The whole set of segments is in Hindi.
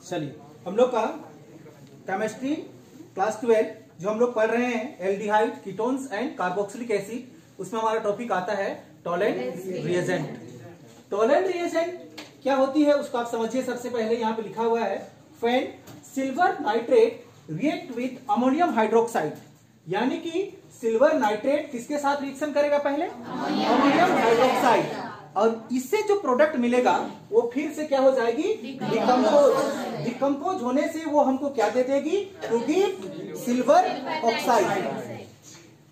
चलिए, हम लोग का केमिस्ट्री क्लास 12 जो हम लोग पढ़ रहे हैं aldehyde, ketones and carboxylic acid, उसमें हमारा टॉपिक आता है टॉलेंट रिएजेंट। टॉलेंट रिएजेंट क्या होती है उसको आप समझिए। सबसे पहले यहाँ पे लिखा हुआ है when silver nitrate react with ammonium hydroxide, यानी कि सिल्वर नाइट्रेट किसके साथ रिएक्शन करेगा? पहले अमोनियम हाइड्रोक्साइड, और इससे जो प्रोडक्ट मिलेगा वो फिर से क्या हो जाएगी? डिकम्पोज। डिकम्पोज होने से वो हमको क्या दे देगी? To give silver oxide.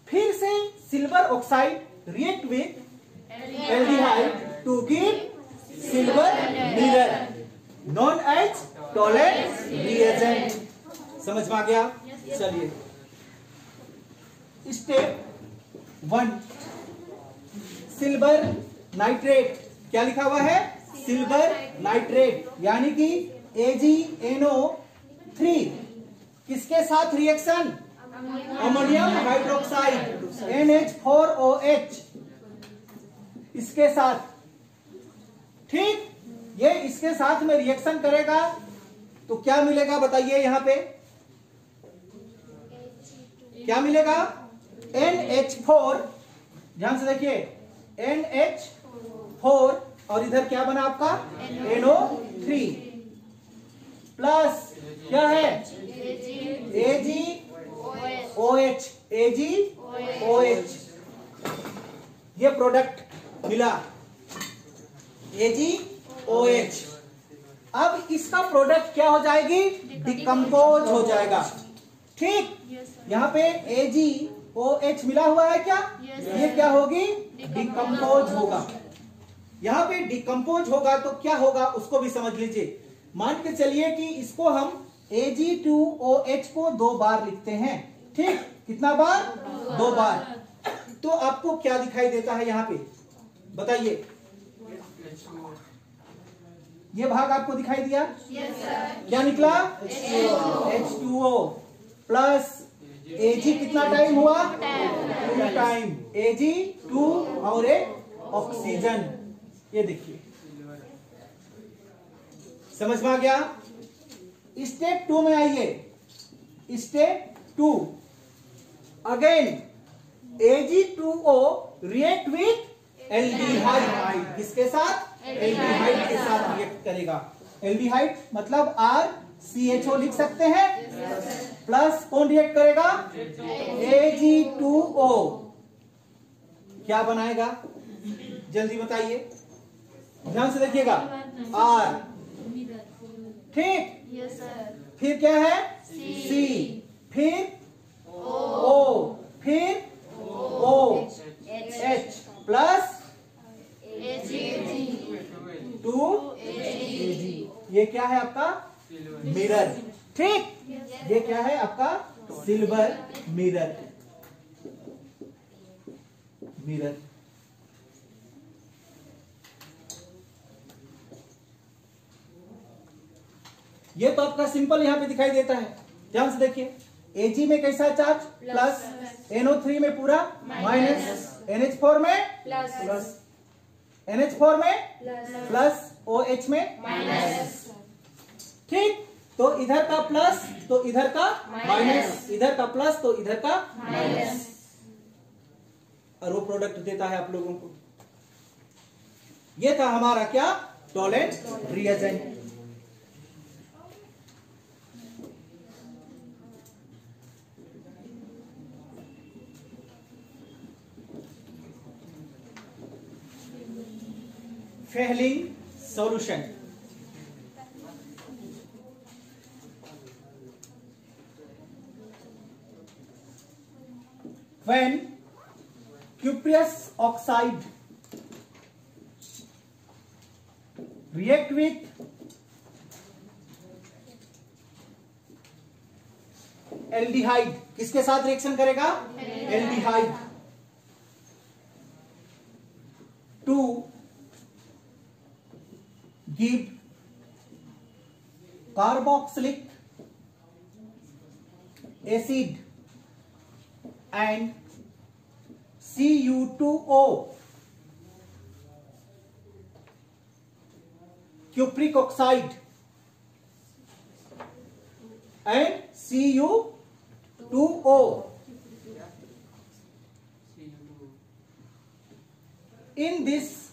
फिर से silver oxide react with aldehyde to give silver mirror, known as Tollens reagent. समझ में आ गया? चलिए, स्टेप 1, सिल्वर नाइट्रेट। क्या लिखा हुआ है? सिल्वर नाइट्रेट, यानी कि AgNO3 किसके साथ रिएक्शन? अमोनियम हाइड्रोक्साइड NH4OH इसके साथ। ठीक, ये इसके साथ में रिएक्शन करेगा तो क्या मिलेगा बताइए? यहां पे क्या मिलेगा? NH4, ध्यान से देखिए, NH4, और इधर क्या बना आपका? NO3 प्लस क्या है? AgOH। AgOH ये प्रोडक्ट मिला AgOH। अब इसका प्रोडक्ट क्या हो जाएगी? डिकम्पोज हो जाएगा। ठीक, यहाँ पे AgOH मिला हुआ है क्या? ये क्या होगी? डिकम्पोज होगा। यहाँ पे डिकम्पोज होगा तो क्या होगा उसको भी समझ लीजिए। मान के चलिए कि इसको हम Ag2OH को 2 बार लिखते हैं। ठीक, कितना बार? 2 बार। तो आपको क्या दिखाई देता है यहाँ पे बताइए? ये भाग आपको दिखाई दिया? yes, sir. क्या निकला? H2O प्लस Ag कितना टाइम हुआ? 2 टाइम। Ag2 और एक ऑक्सीजन। ये देखिए, समझ में आ गया? स्टेप 2 में आइए। Step 2, again Ag2O react with aldehyde. किसके साथ? एल्डिहाइड के साथ रिएक्ट करेगा। एल्डिहाइड मतलब RCHO लिख सकते हैं, प्लस कौन रिएक्ट करेगा? Ag2O। क्या बनाएगा जल्दी बताइए, ध्यान से देखिएगा। R, ठीक, फिर क्या है? C, फिर O, फिर OH प्लस 2Ag। ये क्या है आपका? मिरर। ठीक, ये क्या है आपका? Silver mirror. मिरर ये तो आपका सिंपल यहां पे दिखाई देता है। ध्यान से देखिए, Ag में कैसा चार्ज? प्लस, NO3 में पूरा माइनस, NH4 में प्लस, NH4 में प्लस, OH में माइनस। ठीक, तो इधर का प्लस तो इधर का माइनस, इधर का प्लस तो इधर का माइनस, और वो प्रोडक्ट देता है आप लोगों को। ये था हमारा क्या? Tollens reagent. Fehling solution। When cuprous oxide react with aldehyde, किसके साथ रिएक्शन करेगा? Aldehyde, to give carboxylic acid and Cu2O, cupric oxide and Cu2O. In this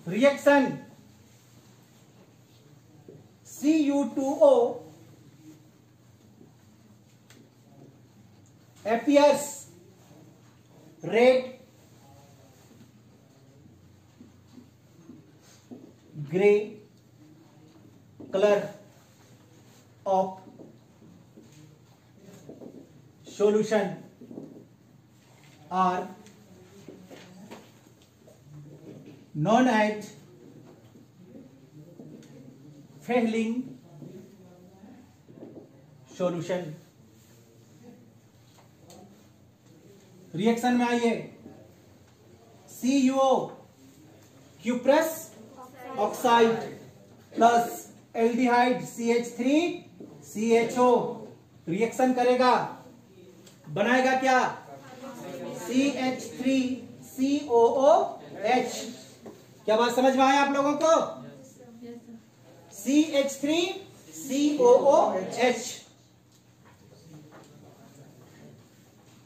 reaction, Cu2O appears red, gray color of solution are known as Fehling solution. Reaction में आइए, CuO cuprous oxide plus aldehyde CH3CHO reaction करेगा, बनाएगा क्या? CH3COOH। क्या बात समझ में आया आप लोगों को? CH3COOH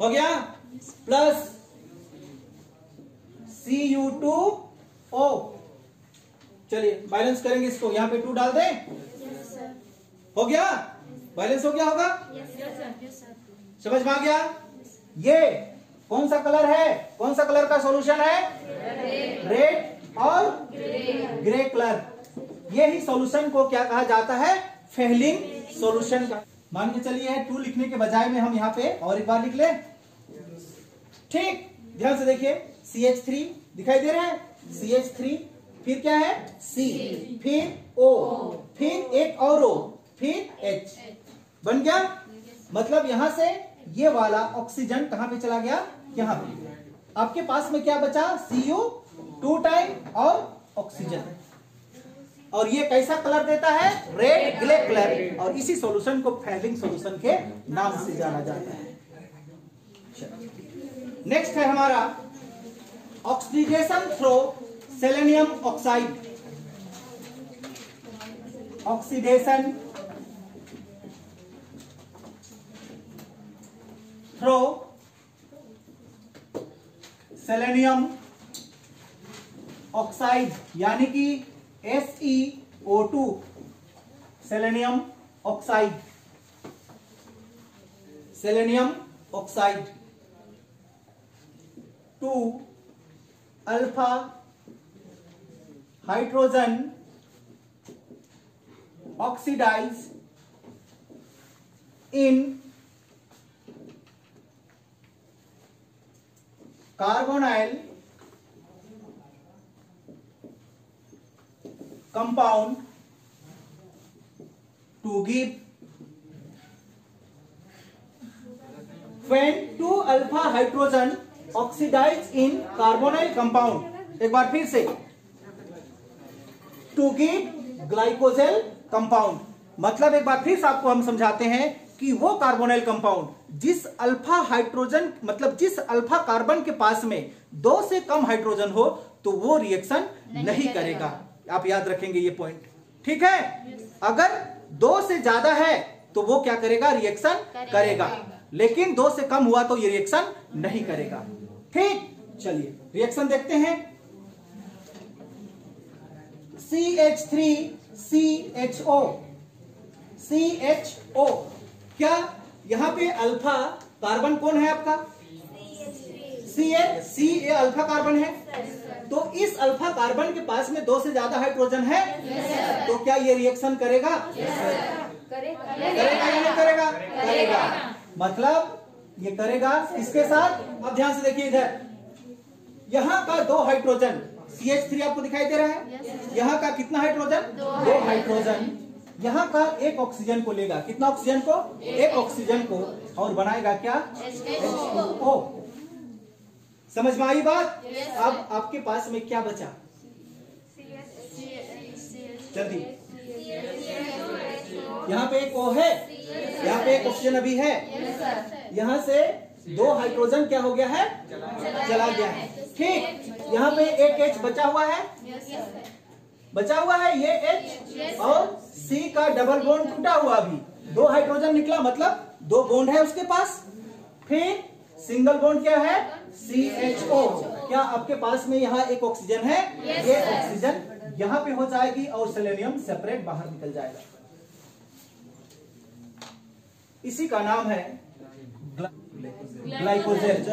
हो गया, प्लस Cu2O। चलिए बैलेंस करेंगे इसको, यहां पे 2 डाल दें। हो गया, बैलेंस हो गया होगा। समझ में आ गया? ये कौन सा कलर है, कौन सा कलर का सॉल्यूशन है? रेड और ग्रे कलर। ये ही सॉल्यूशन को क्या कहा जाता है? फेहलिंग सॉल्यूशन का। मान के चलिए 2 लिखने के बजाय में हम यहाँ पे और एक बार लिख लें। ठीक, ध्यान से देखिए, CH3 दिखाई दे रहा है, CH3, फिर क्या है? C, फिर O, फिर एक और O, फिर H। बन गया? मतलब यहां से ये वाला ऑक्सीजन कहां पे चला गया? यहां पे। आपके पास में क्या बचा? Cu2 टाइम और ऑक्सीजन। और ये कैसा कलर देता है? Red grey colour. और इसी सॉल्यूशन को फेहलिंग सॉल्यूशन के नाम से जाना जाता है। नेक्स्ट है हमारा oxidation through selenium oxide. Oxidation through selenium oxide यानी कि SeO2, selenium oxide. Selenium oxide 2 alpha hydrogen oxidize in carbonyl compound to give when 2 alpha hydrogen oxidize in carbonyl compound। एक बार फिर से, to give ग्लाइकोजेल कंपाउंड, मतलब एक बार फिर से आपको हम समझाते हैं कि वो कार्बोनाइल कंपाउंड जिस अल्फा हाइड्रोजन, मतलब जिस अल्फा कार्बन के पास में 2 से कम हाइड्रोजन हो तो वो रिएक्शन नहीं करेगा। आप याद रखेंगे ये पॉइंट, ठीक है? अगर 2 से ज्यादा है तो वो क्या करेगा? रिएक्शन करेगा। लेकिन 2 से कम हुआ तो ये रिएक्शन नहीं करेगा। ठीक, चलिए रिएक्शन देखते हैं। CH3CHO, CHO, क्या यहाँ पे अल्फा कार्बन कौन है आपका? C ये अल्फा कार्बन है। तो इस अल्फा कार्बन के पास में 2 से ज्यादा हाइड्रोजन है, तो क्या ये रिएक्शन करेगा? करेगा या नहीं करेगा? करेगा। मतलब ये करेगा किसके साथ? अब ध्यान से देखिए, इधर यहाँ का 2 हाइड्रोजन CH3 आपको दिखाई दे रहा है। यहाँ का कितना हाइड्रोजन? 2 हाइड्रोजन। यहाँ का 1 ऑक्सीजन को लेगा। कितना ऑक्सीजन को? 1 ऑक्सीजन को, और बनाएगा क्या? H2O। समझ में आई बात? अब आपके पास में क्या बचा? जल्दी, यहाँ पे एक O है, यहाँ पे 1 ऑक्सीजन अभी है। यहाँ से 2 हाइड्रोजन क्या हो गया है? चला गया है। ठीक, यहाँ पे 1 H बचा हुआ है। बचा हुआ है ये H और C का डबल बॉन्ड टूटा हुआ, अभी 2 हाइड्रोजन निकला, मतलब 2 बॉन्ड है उसके पास। फिर सिंगल बॉन्ड क्या है, CHO। क्या आपके पास में यहाँ एक ऑक्सीजन है? ये ऑक्सीजन यहाँ पे हो जाएगी और सेलेनियम सेपरेट बाहर निकल जाएगा। इसी का नाम है ग्लाइकोजेन।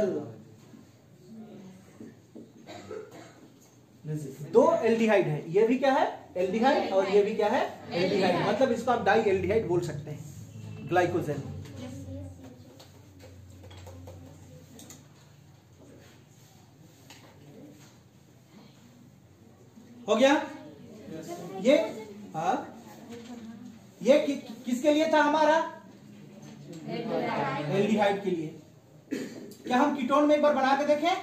2 एल्डिहाइड है, ये भी क्या है एल्डिहाइड और ये भी क्या है एल्डिहाइड, मतलब इसको आप डाई एल्डिहाइड बोल सकते हैं, ग्लाइकोजेन। हो गया ये? हाँ, ये किसके लिए था हमारा? एल्डिहाइड के लिए। क्या हम कीटोन में एक बार बना के देखें?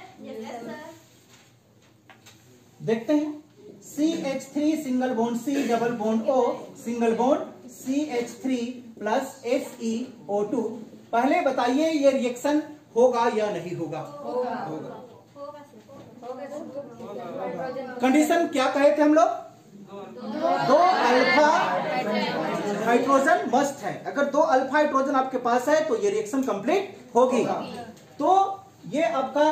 देखते हैं। CH3 single bond C double bond O single bond CH3 plus SeO2। पहले बताइए ये रिएक्शन होगा या नहीं होगा? होगा। कंडीशन क्या कहे थे हम लोग? 2 अल्फा हाइड्रोजन मस्ट है। अगर 2 अल्फा हाइड्रोजन आपके पास है तो ये रिएक्शन कंप्लीट होगी। तो ये आपका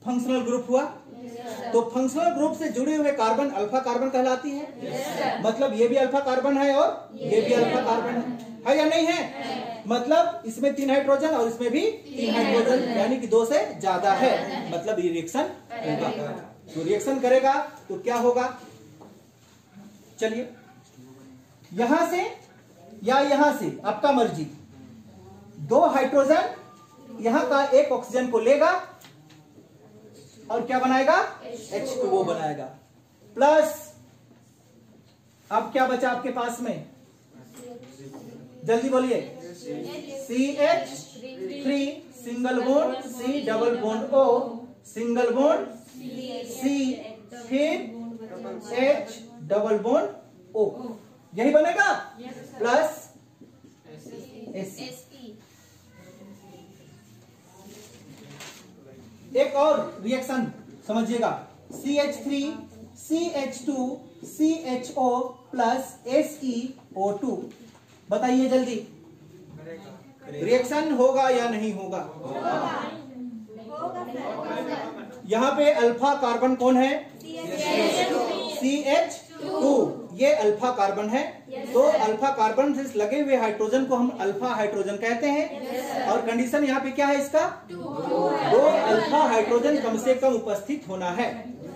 फंक्शनल ग्रुप हुआ। तो फंक्शनल ग्रुप से जुड़े हुए कार्बन अल्फा कार्बन कहलाती है। मतलब ये भी अल्फा कार्बन है और ये भी अल्फा कार्बन है या नहीं है? मतलब इसमें 3 हाइड्रोजन और इसमें भी 3 हाइड्रोजन, यानी कि 2 से ज्यादा है, मतलब ये रिएक्शन होगा। तो रिएक्शन करेगा तो क्या होगा? चलिए यहां से या यहां से आपका मर्जी। 2 हाइड्रोजन यहां का एक ऑक्सीजन को लेगा और क्या बनाएगा? H2O बनाएगा। प्लस अब क्या बचा आपके पास में? जल्दी बोलिए। CH3 single bond C double bond O single bond C फिर H डबल बॉन्ड O, यही बनेगा। Plus SE। एक और रिएक्शन समझिएगा। CH3 CH2 CHO plus SeO2। बताइए जल्दी, रिएक्शन होगा या नहीं होगा? यहाँ पे अल्फा कार्बन कौन है? CH2। ये अल्फा कार्बन है। तो अल्फा कार्बन से लगे हुए हाइड्रोजन को हम अल्फा हाइड्रोजन कहते हैं। और कंडीशन यहाँ पे क्या है इसका? 2 अल्फा हाइड्रोजन कम से कम उपस्थित होना है।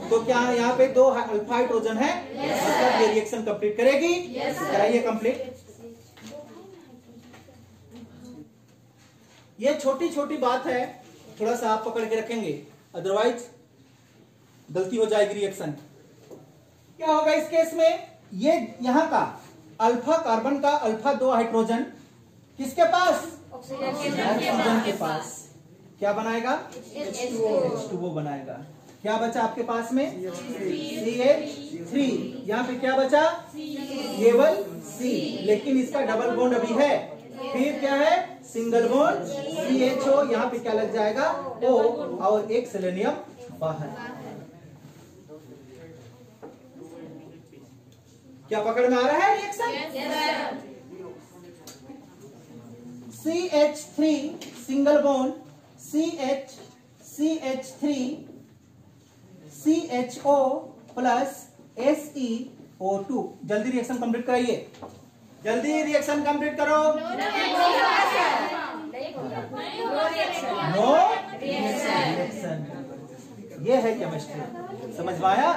तो क्या यहाँ पे 2 अल्फा हाइड्रोजन है, मतलब ये रिएक्शन कंप्लीट करेगी। कराइए कंप्लीट। ये छोटी छोटी बात है, थोड़ा सा आप पकड़ के रखेंगे, अदरवाइज गलती हो जाएगी रिएक्शन। क्या होगा इस केस में? ये यहाँ का अल्फा कार्बन का अल्फा 2 हाइड्रोजन किसके पास? ऑक्सीजन के पास। क्या बनाएगा? H2O बनाएगा। क्या बचा आपके पास में? CH3। यहाँ पे क्या बचा? केवल C, लेकिन इसका डबल बॉन्ड अभी है। फिर क्या है? सिंगल बॉन्ड CHO, यहाँ पे क्या लग जाएगा? O, और एक सेलेनियम बाहर। क्या पकड़ में आ रहा है reaction? CH3 single bond CH3 CHO plus SeO2। जल्दी रिएक्शन कंप्लीट कराइए। जल्दी रिएक्शन कंप्लीट करो। No reaction. ये है केमिस्ट्री। समझ में आया?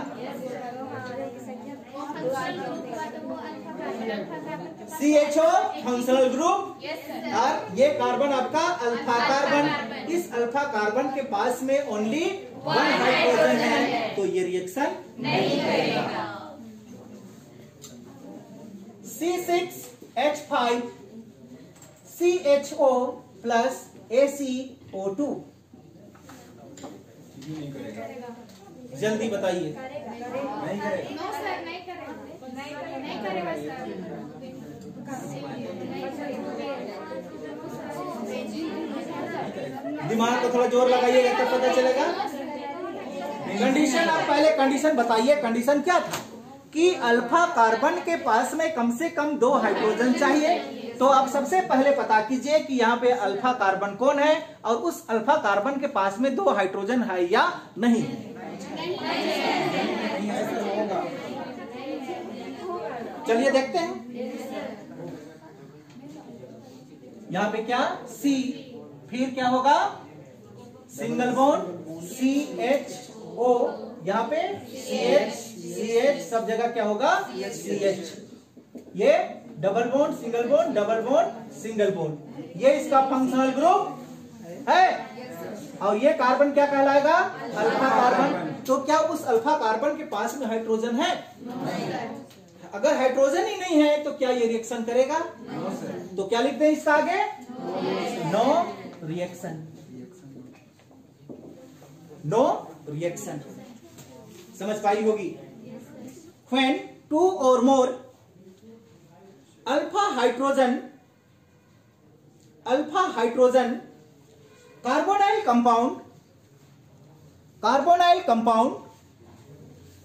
CHO फंक्शनल ग्रुप और ये कार्बन आपका अल्फा कार्बन। इस अल्फा कार्बन के पास में ओनली 1 हाइड्रोजन है, तो ये रिएक्शन नहीं करेगा। C6H5 CHO plus ACO2। जल्दी बताइए। नहीं करेगा। नो सर, नहीं करेगा। नहीं करेगा सर। दिमाग को थोड़ा जोर लगाइएगा तब पता चलेगा। कंडीशन, आप पहले कंडीशन बताइए। कंडीशन क्या था? कि अल्फा कार्बन के पास में कम से कम 2 हाइड्रोजन चाहिए। तो आप सबसे पहले पता कीजिए कि यहाँ पे अल्फा कार्बन कौन है और उस अल्फा कार्बन के पास में 2 हाइड्रोजन है या नहीं। चलिए देखते हैं। यहाँ पे क्या C, फिर क्या होगा सिंगल बॉन्ड CHO, यहाँ पे CH सब जगह क्या होगा CH, ये double bond single bond double bond single bond, ये इसका फंक्शनल ग्रुप है। और ये कार्बन क्या कहलाएगा अल्फा कार्बन। तो क्या उस अल्फा कार्बन के पास में हाइड्रोजन है? अगर हाइड्रोजन ही नहीं है तो क्या ये रिएक्शन करेगा? तो क्या लिखते हैं इसका आगे? No reaction, no reaction. समझ पाई होगी। When 2 or more alpha hydrogen carbonyl compound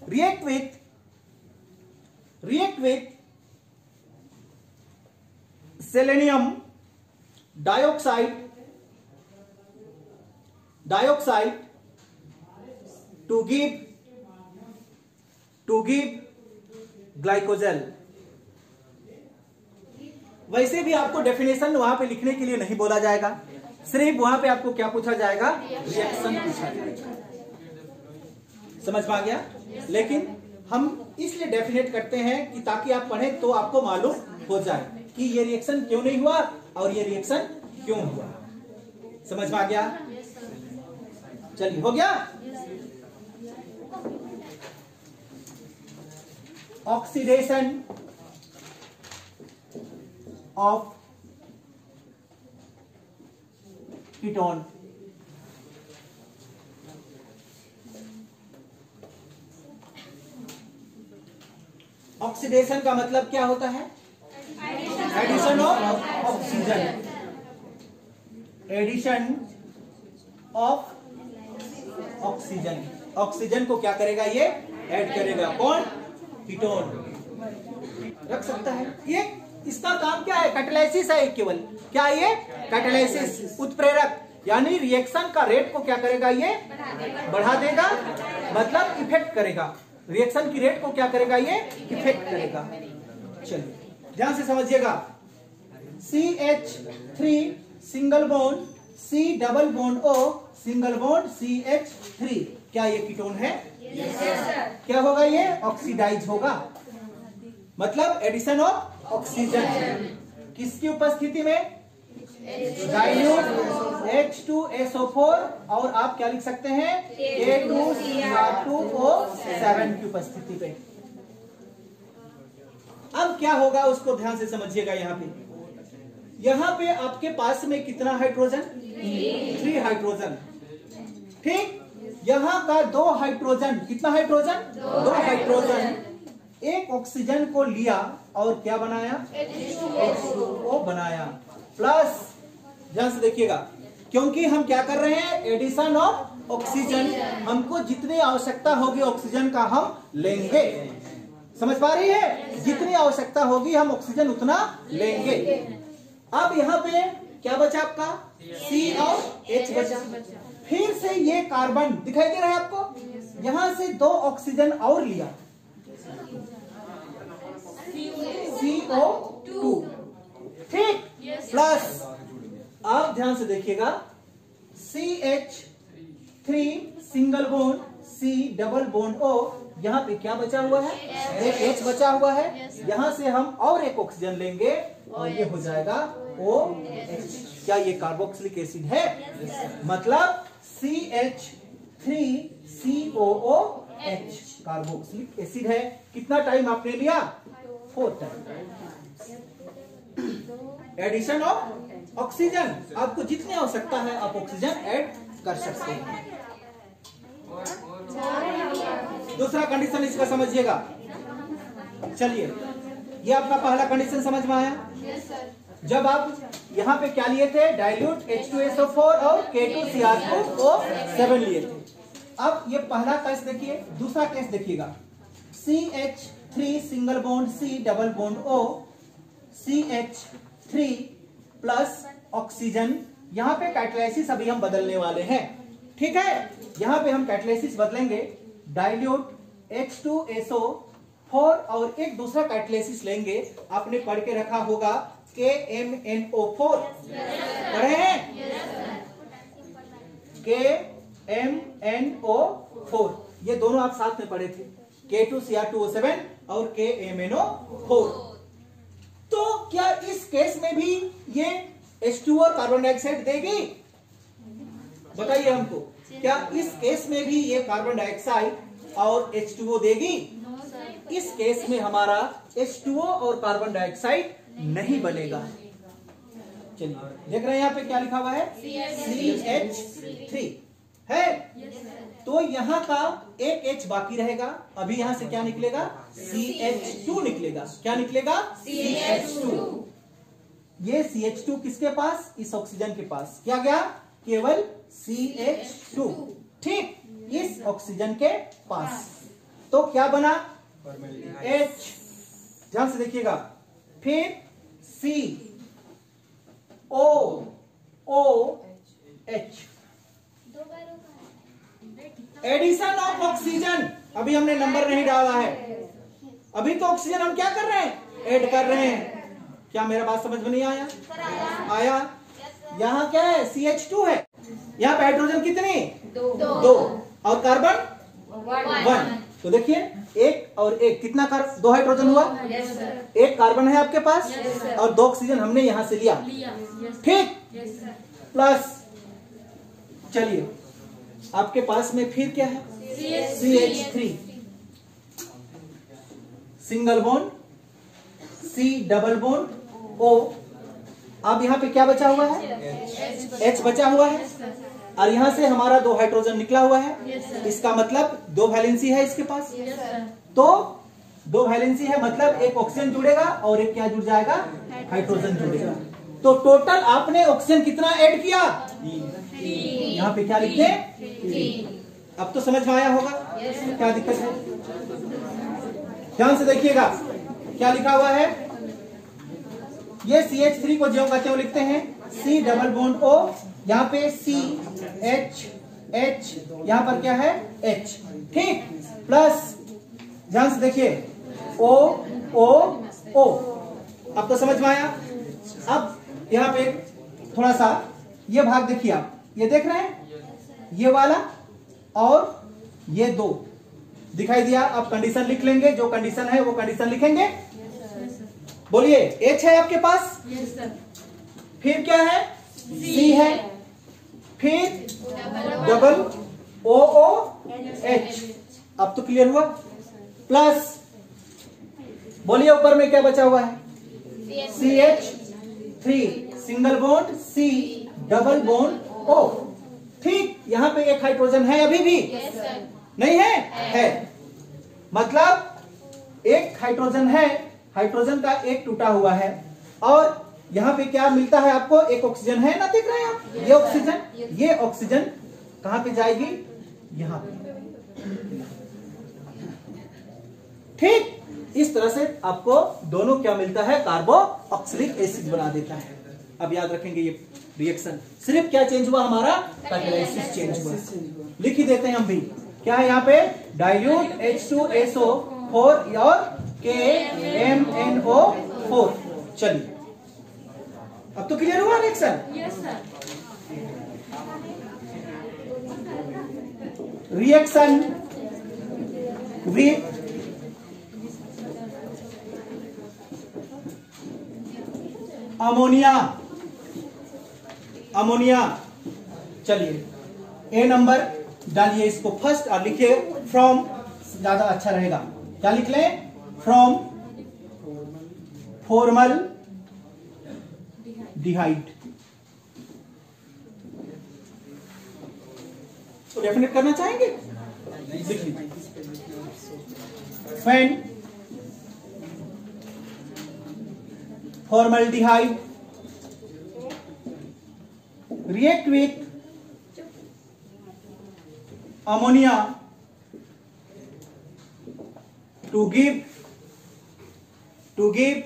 react with selenium dioxide to give ग्लाइकोजेल। वैसे भी आपको डेफिनेशन वहां पे लिखने के लिए नहीं बोला जाएगा, सिर्फ वहां पे आपको क्या पूछा जाएगा? रिएक्शन पूछा जाएगा। समझ में आ गया? लेकिन हम इसलिए डेफिनेट करते हैं कि ताकि आप पढ़ें तो आपको मालूम हो जाए कि ये रिएक्शन क्यों नहीं हुआ और ये रिएक्शन क्यों हुआ। समझ में आ गया? चलिए, हो गया। Oxidation of ketone. ऑक्सीडेशन का मतलब क्या होता है? Addition of oxygen, addition of oxygen. Oxygen को क्या करेगा? ये ऐड करेगा। कौन? कीटोन। रख सकता है। ये इसका काम क्या है? कैटालिसिस है केवल। क्या ये? कैटालिसिस, उत्प्रेरक, यानी रिएक्शन का रेट को क्या करेगा? ये बढ़ा देगा, मतलब इफेक्ट करेगा। रिएक्शन की रेट को क्या करेगा? ये इफेक्ट करेगा। चलिए ध्यान से समझिएगा। CH3 single bond C double bond O single bond CH3, क्या ये कीटोन है? क्या होगा? ये ऑक्सीडाइज होगा, मतलब एडिशन ऑफ ऑक्सीजन। किसकी उपस्थिति में? डाइल्यूट H2SO4 और आप क्या लिख सकते हैं? K2Cr2O7 की उपस्थिति पे। अब क्या होगा उसको ध्यान से समझिएगा। यहाँ पे आपके पास में कितना हाइड्रोजन? 3 हाइड्रोजन। ठीक, यहाँ का 2 हाइड्रोजन, कितना हाइड्रोजन? 2 हाइड्रोजन एक ऑक्सीजन को लिया और क्या बनाया? H2O बनाया। प्लस ध्यान से देखिएगा, क्योंकि हम क्या कर रहे हैं? Addition of oxygen. हमको जितनी आवश्यकता होगी ऑक्सीजन का हम लेंगे। समझ पा रही है? जितनी आवश्यकता होगी हम ऑक्सीजन उतना लेंगे। अब यहाँ पे क्या बचा आपका? C और H बचा। फिर से ये कार्बन दिखाई दे रहा है आपको? यहाँ से 2 ऑक्सीजन और लिया, CO2। ठीक, प्लस आप ध्यान से देखिएगा, CH3 single bond C double bond O, यहाँ पे क्या बचा हुआ है? एक H बचा हुआ है। यहाँ से हम और एक ऑक्सीजन लेंगे और ये हो जाएगा OH। क्या ये कार्बोक्सिलिक एसिड है? मतलब CH3COOH कार्बोक्सिलिक एसिड है। कितना टाइम आपने लिया? 4 टाइम। एडिशन ऑफ ऑक्सीजन, आपको जितनी आवश्यकता है आप ऑक्सीजन ऐड कर सकते हैं। दूसरा कंडीशन इसका समझिएगा। चलिए, ये आपका पहला कंडीशन समझ में आया? जब आप यहाँ पे क्या लिए थे? डाइल्यूट H2SO4 और K2Cr2O7 लिए थे। अब ये पहला केस देखिए, दूसरा केस देखिएगा। CH3 CH3 single bond C double bond O, CH3 plus oxygen. यहां पे कैटालिसिस अभी हम बदलने वाले हैं, ठीक है। यहां पे हम कैटालिसिस बदलेंगे, डाइल्यूट H2SO4 और एक दूसरा कैटालिसिस लेंगे, आपने पढ़ के रखा होगा KMNO4, पढ़े हैं? KMNO4, ये दोनों आप साथ में पढ़े थे, K2Cr2O7 और KMNO4। तो क्या इस केस में भी ये H2O और कार्बन डाइऑक्साइड देगी? बताइए हमको, क्या इस केस में भी ये कार्बन डाइऑक्साइड और H2O देगी? इस केस में हमारा H2O और कार्बन डाइऑक्साइड नहीं बनेगा। चलिए देख रहे हैं यहाँ पे क्या लिखा हुआ है, CH3 है। तो यहाँ का एक H बाकी रहेगा, अभी यहां से क्या निकलेगा, CH2 निकलेगा। क्या निकलेगा, CH2। ये CH2 किसके पास, इस ऑक्सीजन के पास क्या गया, केवल CH2, ठीक, इस ऑक्सीजन के पास। तो क्या बना, H, ध्यान से देखिएगा, फिर COOH, एडिशन ऑफ ऑक्सीजन। अभी हमने नंबर नहीं डाला है, अभी तो ऑक्सीजन हम क्या कर रहे हैं, ऐड कर रहे हैं। क्या मेरा बात समझ में नहीं आया? आया। यहाँ क्या है, CH2 है, यहाँ पे हाइड्रोजन कितने, दो और कार्बन 1। तो देखिए एक और एक, कितना कार्बन, 2 हाइड्रोजन हुआ, एक कार्बन है आपके पास और 2 ऑक्सीजन हमने यहां से लिया, ठीक, प्लस चलिए आपके पास में फिर क्या है, CH3 single bond C double bond O। अब यहाँ पे क्या बचा हुआ है, H बचा हुआ है और यहां से हमारा 2 हाइड्रोजन निकला हुआ है। इसका मतलब 2 वैलेंसी है इसके पास। तो 2 वैलेंसी है मतलब एक ऑक्सीजन जुड़ेगा और एक क्या जुड़ जाएगा, हाइड्रोजन जुड़ेगा। तो टोटल आपने ऑक्सीजन कितना ऐड किया, यहाँ पे क्या लिखते हैं, 3। अब तो समझ में आया होगा क्या दिक्कत है। ध्यान से देखिएगा क्या लिखा हुआ है, ये CH3 को ज्यों का त्यों लिखते हैं, C डबल बॉन्ड O, यहाँ पे CH, यहाँ पर क्या है, H, ठीक, प्लस ध्यान से देखिए O। अब तो समझ में आया। अब यहाँ पे थोड़ा सा ये भाग देखिए आप, ये देख रहे हैं, ये वाला और ये 2 दिखाई दिया। अब कंडीशन लिख लेंगे, जो कंडीशन है वो कंडीशन लिखेंगे। बोलिए, H है आपके पास, फिर क्या है, C है, फिर डबल OOH। अब तो क्लियर हुआ, प्लस बोलिए ऊपर में क्या बचा हुआ है, CH3 single bond C double bond O, ठीक। यहां पे एक हाइड्रोजन है अभी भी, नहीं है, है, मतलब एक हाइड्रोजन है, हाइड्रोजन का एक टूटा हुआ है और यहाँ पे क्या मिलता है आपको, एक ऑक्सीजन है ना, देख रहे हैं आप, ये ऑक्सीजन कहां पे जाएगी, यहां पे, ठीक। इस तरह से आपको दोनों क्या मिलता है, कार्बोक्सिलिक एसिड बना देता है। अब याद रखेंगे ये रिएक्शन, सिर्फ क्या चेंज हुआ, हमारा कैटालिसिस चेंज हुआ। लिख ही देते हैं हम भी, क्या है यहाँ पे, डाइल्यूट H2SO4 और KMNO4। चलिए अब तो क्लियर हुआ रिएक्शन। Reaction with ammonia. चलिए ए नंबर डालिए इसको फर्स्ट और लिखिए फ्रॉम, ज्यादा अच्छा रहेगा। क्या लिख लें, फ्रॉम फॉर्मल डिहाइड। तो डेफिनेट करना चाहेंगे, लिख लीजिए, when formaldehyde react with ammonia to give to give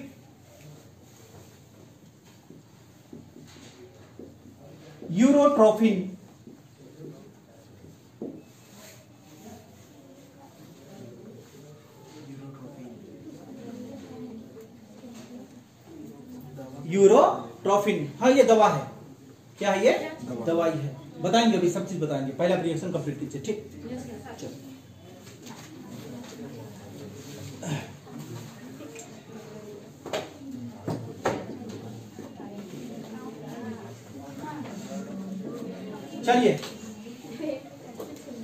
urotrophin यूरोट्रोफिन। हाँ ये दवा है, क्या है ये? दवाई है। बताएंगे अभी सब चीज बताएंगे, पहला रिएक्शन कंप्लीट कीजिए। ठीक, चलिए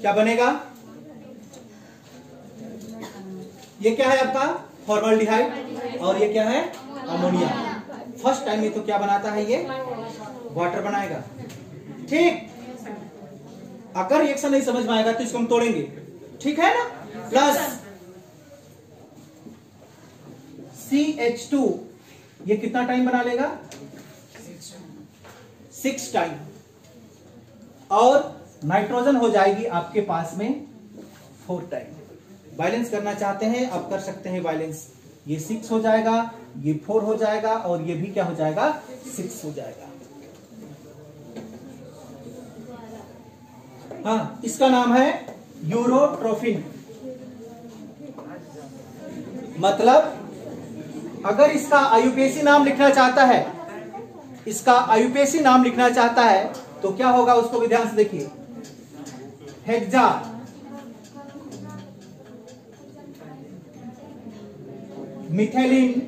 क्या बनेगा? ये क्या है आपका? फॉर्मल्डिहाइड। और ये क्या है? अमोनिया। फर्स्ट टाइम में तो क्या बनाता है ये? वाटर बनाएगा। ठीक, अगर रिएक्शन नहीं समझ में आएगा तो इसको हम तोड़ेंगे, ठीक है ना? प्लस CH2 ये कितना टाइम बना लेगा? 6 टाइम। और नाइट्रोजन हो जाएगी आपके पास में 4 टाइम। बैलेंस करना चाहते हैं आप कर सकते हैं बैलेंस। ये 6 हो जाएगा, ये 4 हो जाएगा और ये भी क्या हो जाएगा? 6 हो जाएगा। हाँ, इसका नाम है यूरोट्रोफिन। मतलब अगर इसका आयुपेसी नाम लिखना चाहता है, इसका आयुपेसी नाम लिखना चाहता है तो क्या होगा? उसको भी ध्यान से देखिए। Hexa मिथेलिन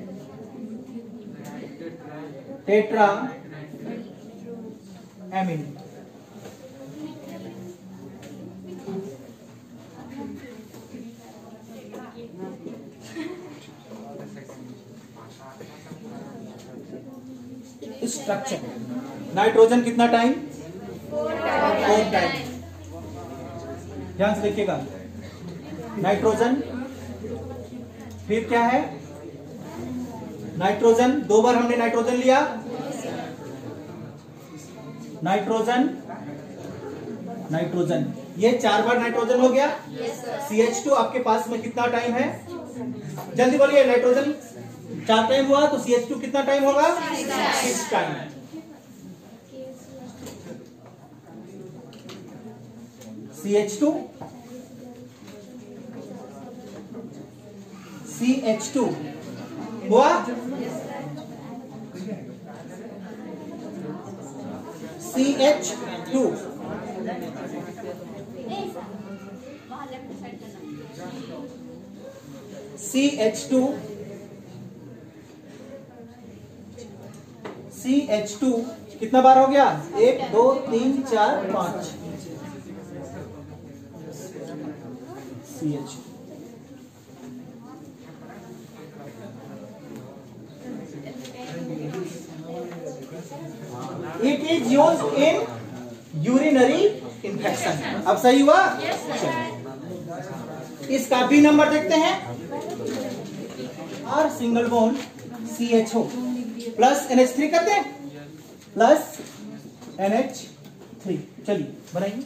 tetra amine. Structure nitrogen कितना टाइम? 4 टाइम। ध्यान से देखिएगा। नाइट्रोजन, फिर क्या है? नाइट्रोजन 2 बार हमने नाइट्रोजन लिया, नाइट्रोजन नाइट्रोजन, ये 4 बार नाइट्रोजन हो गया। CH2 आपके पास में कितना टाइम है? जल्दी बोलिए। नाइट्रोजन 4 टाइम हुआ तो CH2 कितना टाइम होगा? 6 टाइम। CH2 हुआ, CH2 CH2 कितना बार हो गया? 1 2 3 4 5 CH2। It is used in urinary infection। अब सही हुआ? इसका B नंबर देखते हैं। R single bond CHO plus NH3 करते हैं, प्लस NH3। चलिए बनाइए,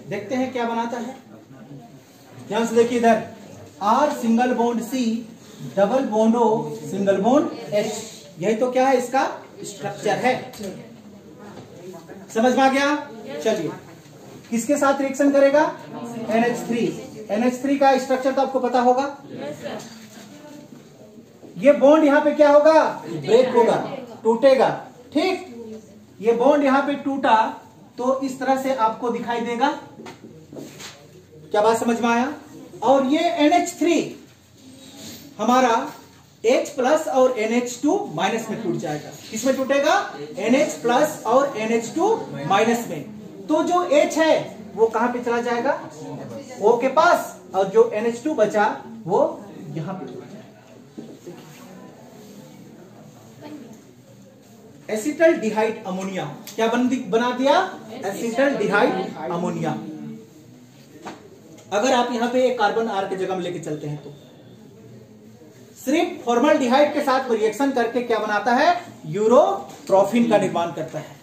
देखते हैं क्या बनाता है। ध्यान से देखिए इधर। R single bond C double bond O single bond H। यही तो क्या है? इसका स्ट्रक्चर है। समझ में आ गया? चलिए किसके साथ रिएक्शन करेगा? NH3। NH3 का स्ट्रक्चर तो आपको पता होगा। ये बॉन्ड यहाँ पे क्या होगा? ब्रेक होगा, टूटेगा। ठीक, ये बॉन्ड यहाँ पे टूटा तो इस तरह से आपको दिखाई देगा। क्या बात समझ में आया? और ये NH3 हमारा H प्लस और NH2 माइनस में टूट जाएगा। किसमें टूटेगा? NH प्लस और NH2 माइनस में। तो जो H है वो कहां पे चला जाएगा? O के पास। और जो NH2 बचा वो यहां पे। एसिटल डिहाइड अमोनिया क्या बना दिया? Acetaldehyde ammonia. अगर आप यहां पे एक कार्बन R की जगह में लेके चलते हैं तो सिर्फ फॉर्मल्डिहाइड के साथ रिएक्शन करके क्या बनाता है? यूरोट्रोफिन का निर्माण करता है।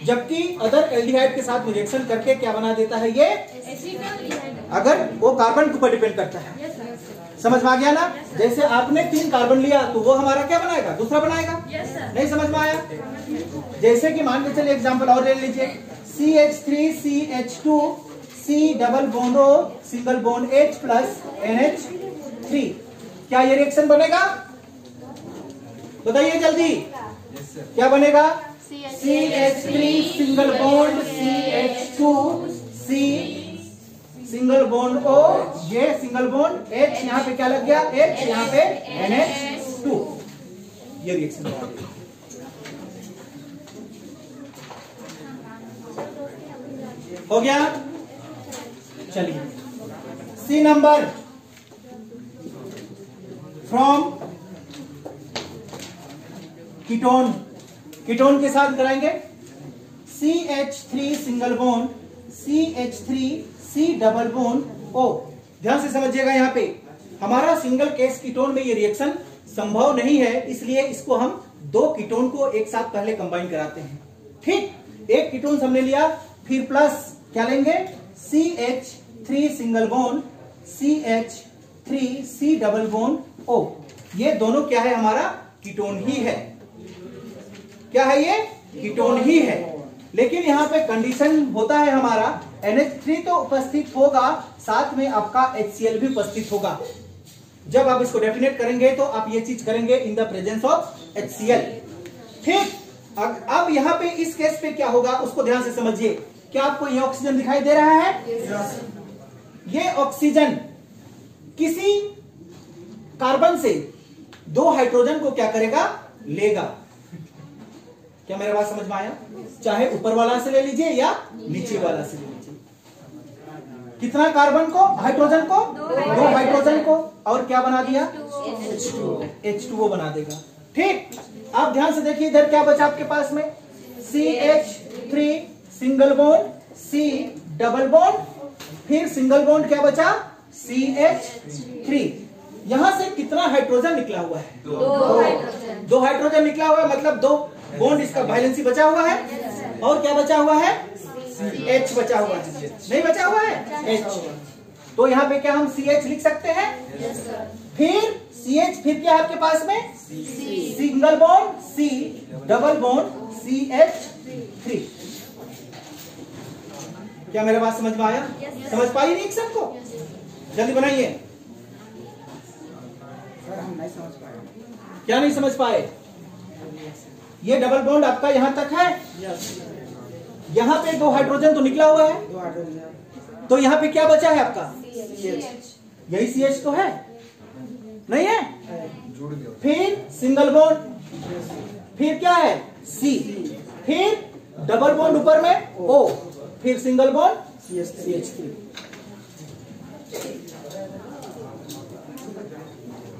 जबकि अदर एल्डिहाइड के साथ रिएक्शन करके क्या बना देता है? ये अगर वो कार्बन के ऊपर डिपेंड करता है। समझ में आ गया ना? जैसे आपने 3 कार्बन लिया तो वो हमारा क्या बनाएगा, दूसरा बनाएगा। नहीं समझ में आया? जैसे कि मान के चलिए एग्जांपल और ले लीजिए, CH3 CH2 C double bond O single bond H plus NH3, क्या ये रिएक्शन बनेगा? बताइए जल्दी, क्या बनेगा? CH3 single bond CH2 C single bond O, ये सिंगल बॉन्ड H, यहाँ पे क्या लग गया, H, यहाँ पे NH2, ये रिएक्शन हो गया। चलिए C number, from ketone, ketone के साथ कराएंगे CH3 single bond CH3 C double bond O। ध्यान से समझिएगा, यहाँ पे हमारा सिंगल केस कीटोन में ये रिएक्शन संभव नहीं है, इसलिए इसको हम 2 कीटोन को एक साथ पहले कंबाइन कराते हैं। ठीक, एक कीटोन हमने लिया, फिर प्लस क्या लेंगे, CH3 single bond CH3 C double bond O। ये दोनों क्या है, हमारा कीटोन ही है। क्या है ये, कीटोन ही है। लेकिन यहाँ पे कंडीशन होता है हमारा, NH3 तो उपस्थित होगा, साथ में आपका HCl भी उपस्थित होगा। जब आप इसको डेफिनेट करेंगे तो आप ये चीज करेंगे in the presence of HCl। ठीक, अब यहाँ पे इस केस पे क्या होगा उसको ध्यान से समझिए। क्या आपको ये ऑक्सीजन दिखाई दे रहा है? ये ऑक्सीजन किसी कार्बन से 2 हाइड्रोजन को क्या करेगा, लेगा। क्या मेरा बात समझ में आया? चाहे ऊपर वाला से ले लीजिए या नीचे वाला से ले लीजिए। कितना कार्बन को, हाइड्रोजन को, 2 हाइड्रोजन को, और क्या बना दिया, H2O बना देगा। ठीक, आप ध्यान से देखिए, इधर क्या बचा आपके पास में, CH3 single bond C double bond, फिर सिंगल बॉन्ड क्या बचा, CH3। यहां से कितना हाइड्रोजन निकला हुआ है, 2 हाइड्रोजन निकला हुआ है, मतलब 2 बॉन्ड इसका वैलेंसी बचा हुआ है, और क्या बचा हुआ है, H बचा हुआ है, नहीं बचा हुआ है H। तो यहाँ पे क्या हम CH लिख सकते हैं? फिर CH, फिर क्या है आपके पास में, single bond C double bond CH3। क्या मेरे बात समझ में आया? समझ पाई रिएक्शन को? जल्दी बनाइए। हम नहीं समझ पाए। क्या नहीं समझ पाए? ये डबल बॉन्ड आपका यहां तक है, यहाँ पे 2 हाइड्रोजन तो निकला हुआ है, 2 हाइड्रोजन, तो यहाँ पे क्या बचा है आपका, यही CH तो है, नहीं है? फिर सिंगल बॉन्ड, फिर क्या है C, फिर डबल बॉन्ड ऊपर में O, फिर सिंगल बॉन्ड CH3।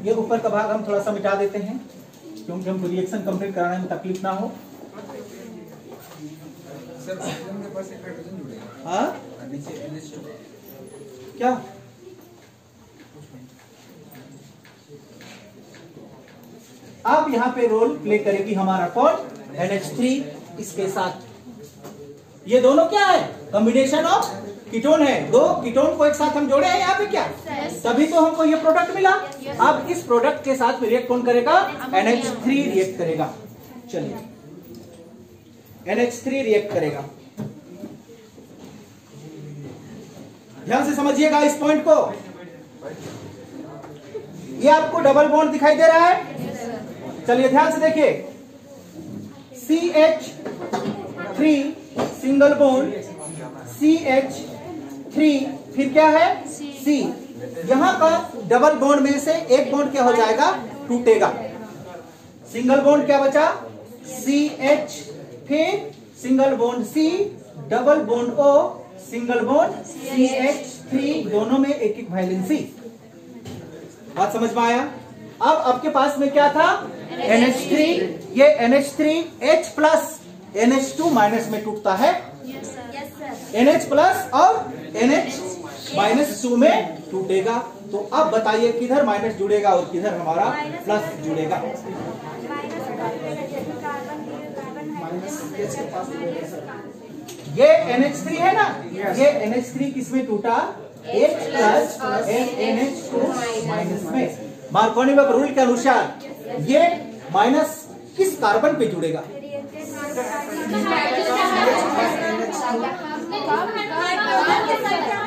ये ऊपर का भाग हम थोड़ा सा मिटा देते हैं, क्योंकि हमको रिएक्शन कंप्लीट कराने में तकलीफ ना हो। सर ऑक्सीजन के पास एक हाइड्रोजन जुड़ेगा, हाँ, नीचे NH2 क्या अब यहाँ पे रोल प्ले करेगी हमारा कौन, NH3 इसके साथ। ये दोनों क्या है, कॉम्बिनेशन ऑफ कीटोन है, 2 कीटोन को एक साथ हम जोड़े हैं यहाँ पे, क्या तभी तो हमको ये प्रोडक्ट मिला। अब इस प्रोडक्ट के साथ रिएक्ट कौन करेगा, NH3 रिएक्ट करेगा। चलिए NH3 रिएक्ट करेगा, ध्यान से समझिएगा इस पॉइंट को। ये आपको डबल बॉन्ड दिखाई दे रहा है, चलिए ध्यान से देखिए, CH3 सिंगल बॉन्ड CH3, फिर क्या है C। यहां का डबल बॉन्ड में से एक बॉन्ड क्या हो जाएगा, टूटेगा। सिंगल बॉन्ड क्या बचा, CH, फिर single bond C, double bond O, single bond CH3, दोनों में एक एक वैलेंसी। बात समझ में आया? अब आपके पास में क्या था, NH3, ये NH3 H plus NH2 minus में टूटता है, NH प्लस और NH माइनस 2 में टूटेगा। तो अब बताइए किधर माइनस जुड़ेगा और किधर हमारा प्लस जुड़ेगा। ये NH3 है ना, ये NH3 किसमें टूटा, H प्लस NH2 माइनस में। मार्कोनी रूल के अनुसार ये माइनस किस कार्बन पे जुड़ेगा?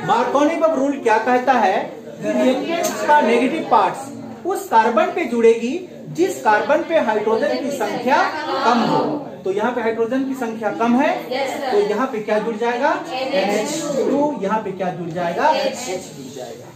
मार्कोनी रूल क्या कहता है? रिएक्टेंट का नेगेटिव पार्ट्स उस कार्बन पे जुड़ेगी जिस कार्बन पे हाइड्रोजन की संख्या कम हो। तो यहाँ पे हाइड्रोजन की संख्या कम है, तो यहाँ पे क्या जुड़ जाएगा? NH2। यहाँ पे क्या जुड़ जाएगा? H जुड़ जाएगा।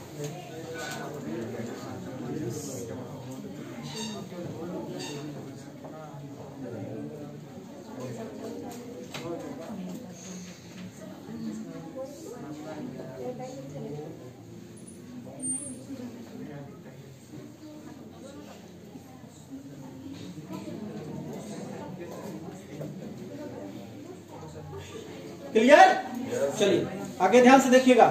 क्लियर? चलिए आगे ध्यान से देखिएगा।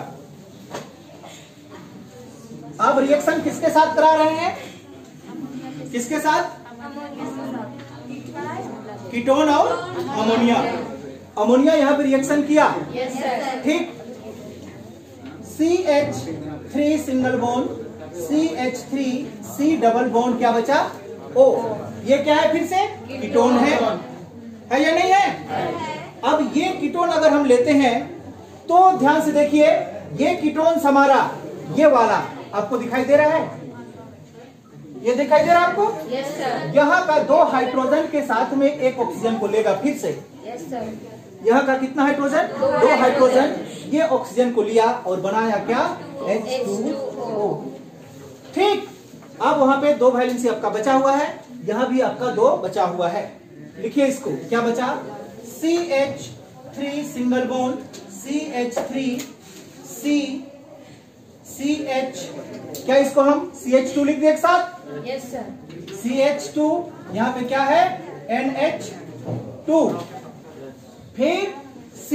अब रिएक्शन किसके साथ करा रहे हैं? किसके साथ? कीटोन और अमोनिया। अमोनिया यहाँ पे रिएक्शन किया, ठीक। CH3 single bond, CH3 C double bond, क्या बचा? O। ये क्या है? फिर से कीटोन है या नहीं है? अब ये कीटोन अगर हम लेते हैं तो ध्यान से देखिए, ये कीटोन हमारा ये वाला आपको दिखाई दे रहा है? ये दिखाई दे रहा है आपको? Yes sir. यहाँ का 2 हाइड्रोजन के साथ में एक ऑक्सीजन को लेगा फिर से। Yes sir. यहाँ का कितना हाइड्रोजन? 2 हाइड्रोजन। ये ऑक्सीजन को लिया और बनाया क्या? H2O। ठीक। अब वहां पे 2 वैलेंसी आपका बचा हुआ है, यहाँ भी आपका 2 बचा हुआ है। लिखिए इसको, क्या बचा? CH3 single bond, CH3 CH, क्या इसको हम CH2 लिख दें एक साथ? Yes sir. CH2, यहाँ पे क्या है? NH2। फिर C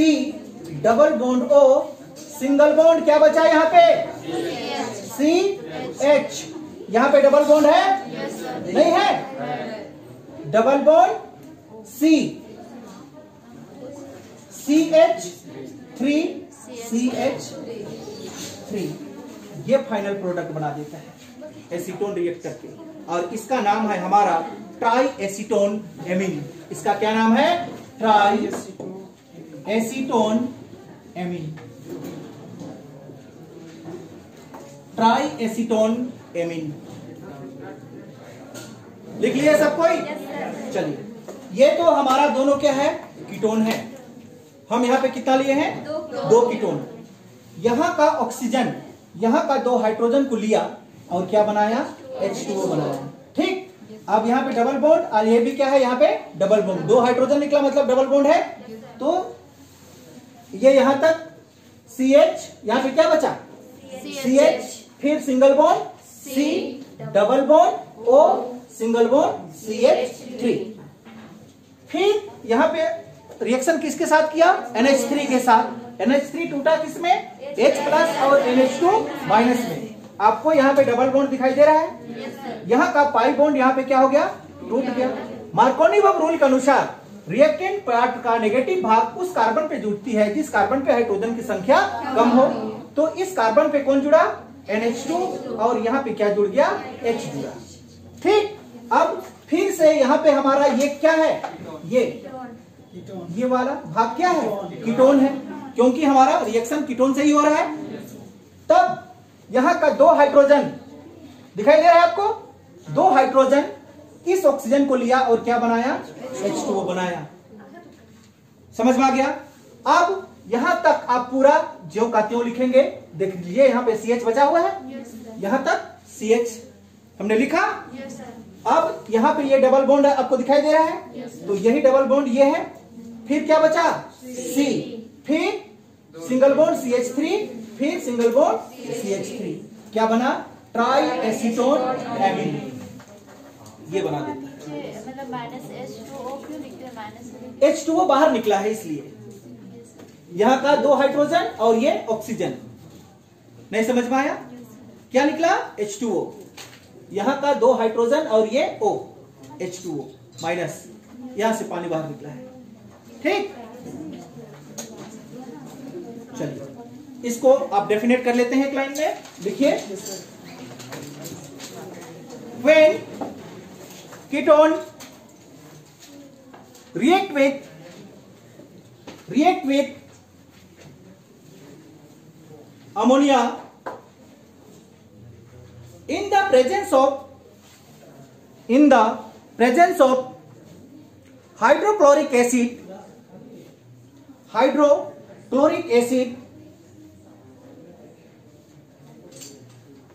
double bond O single bond, क्या बचा यहाँ पे? CH। यहाँ पे डबल बॉन्ड है? नहीं है। Double bond C, CH3 CH3, ये फाइनल प्रोडक्ट बना देता है एसीटोन रिएक्टर के, और इसका नाम है हमारा ट्राई एसीटोन एमीन। इसका क्या नाम है? Try acetone amine. Try acetone amine लिख लिया सब कोई? चलिए, ये तो हमारा दोनों क्या है? कीटोन है। हम यहाँ पे कितना लिए हैं? 2 कीटोन। यहाँ का ऑक्सीजन, यहाँ का 2 हाइड्रोजन को लिया और क्या बनाया? H2O बनाया, ठीक। अब यहाँ पे डबल बॉन्ड, और ये भी क्या है? यहाँ पे डबल बॉन्ड। 2 हाइड्रोजन निकला मतलब डबल बॉन्ड है। तो ये यहाँ तक CH, यहाँ पे क्या बचा? CH, फिर single bond C double bond O single bond CH3। फिर यहाँ पे रिएक्शन किसके साथ किया? NH3 के साथ। NH3 टूटा किसमें? H प्लस और NH2 माइनस में। आपको यहाँ पे डबल बॉन्ड दिखाई दे रहा है? यहाँ का पाई बॉन्ड यहाँ पे क्या हो गया? टूट गया। मार्कोनी रूल के अनुसार रिएक्टेंट पार्ट का नेगेटिव भाग उस कार्बन पे जुड़ती है जिस कार्बन पे हाइड्रोजन की संख्या कम हो। तो इस कार्बन पे कौन जुड़ा? NH2, और यहाँ पे क्या जुड़ गया? H जुड़ा, ठीक। अब फिर से यहाँ पे हमारा ये क्या है? ये वाला भाग क्या है? कीटोन है, क्योंकि हमारा रिएक्शन कीटोन से ही हो रहा है। तब यहाँ का 2 हाइड्रोजन दिखाई दे रहा है आपको? 2 हाइड्रोजन इस ऑक्सीजन को लिया और क्या बनाया? H2O बनाया। समझ में आ गया? अब यहां तक आप पूरा ज्यों का त्यों लिखेंगे। देख लीजिए, यहाँ पे CH बचा हुआ है, यहां तक CH हमने लिखा। अब यहाँ पे ये डबल बॉन्ड आपको दिखाई दे रहा है, तो यही डबल बॉन्ड ये है। फिर क्या बचा? C, फिर सिंगल बॉन्ड CH3, फिर सिंगल बॉन्ड CH3, क्या बना? Try acetone amine. ये बना देता है। मतलब माइनस H2O क्यों लिखते हैं? माइनस H2O बाहर निकला है इसलिए। यहाँ का 2 हाइड्रोजन और ये ऑक्सीजन। नहीं समझ में आया? क्या निकला? H2O। यहाँ का 2 हाइड्रोजन और ये O, H2O माइनस, यहां से पानी बाहर निकला है, ठीक। चलिए इसको आप डेफिनेट कर लेते हैं एक लाइन में, लिखिए। When ketone react with ammonia in the presence of hydrochloric acid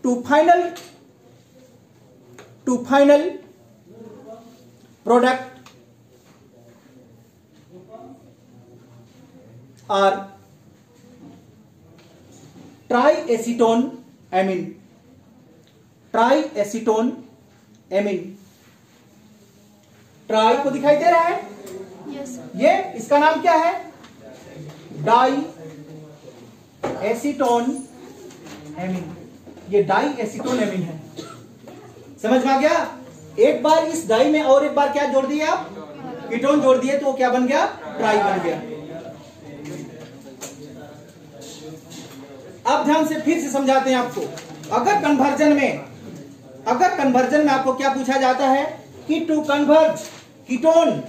to final product are triacetone amine। Try को दिखाई दे रहा है? ये इसका नाम क्या है? Diacetone amine. ये डाई एसीटोन एमीन है। समझ में आ गया? एक बार इस डाई में और एक बार क्या जोड़ दिए आप? कीटोन जोड़ दिए, तो वो क्या बन गया? ट्राई बन गया। अब ध्यान से फिर से समझाते हैं आपको। अगर कन्वर्जन में आपको क्या पूछा जाता है कि to convert ketone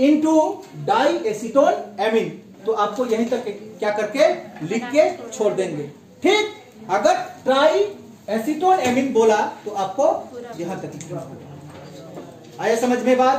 into diacetone amine, तो आपको यहीं तक क्या करके लिख के छोड़ देंगे। ठीक, अगर ट्राई एसीटोन एमीन बोला तो आपको यहां तक। आया समझ में बात?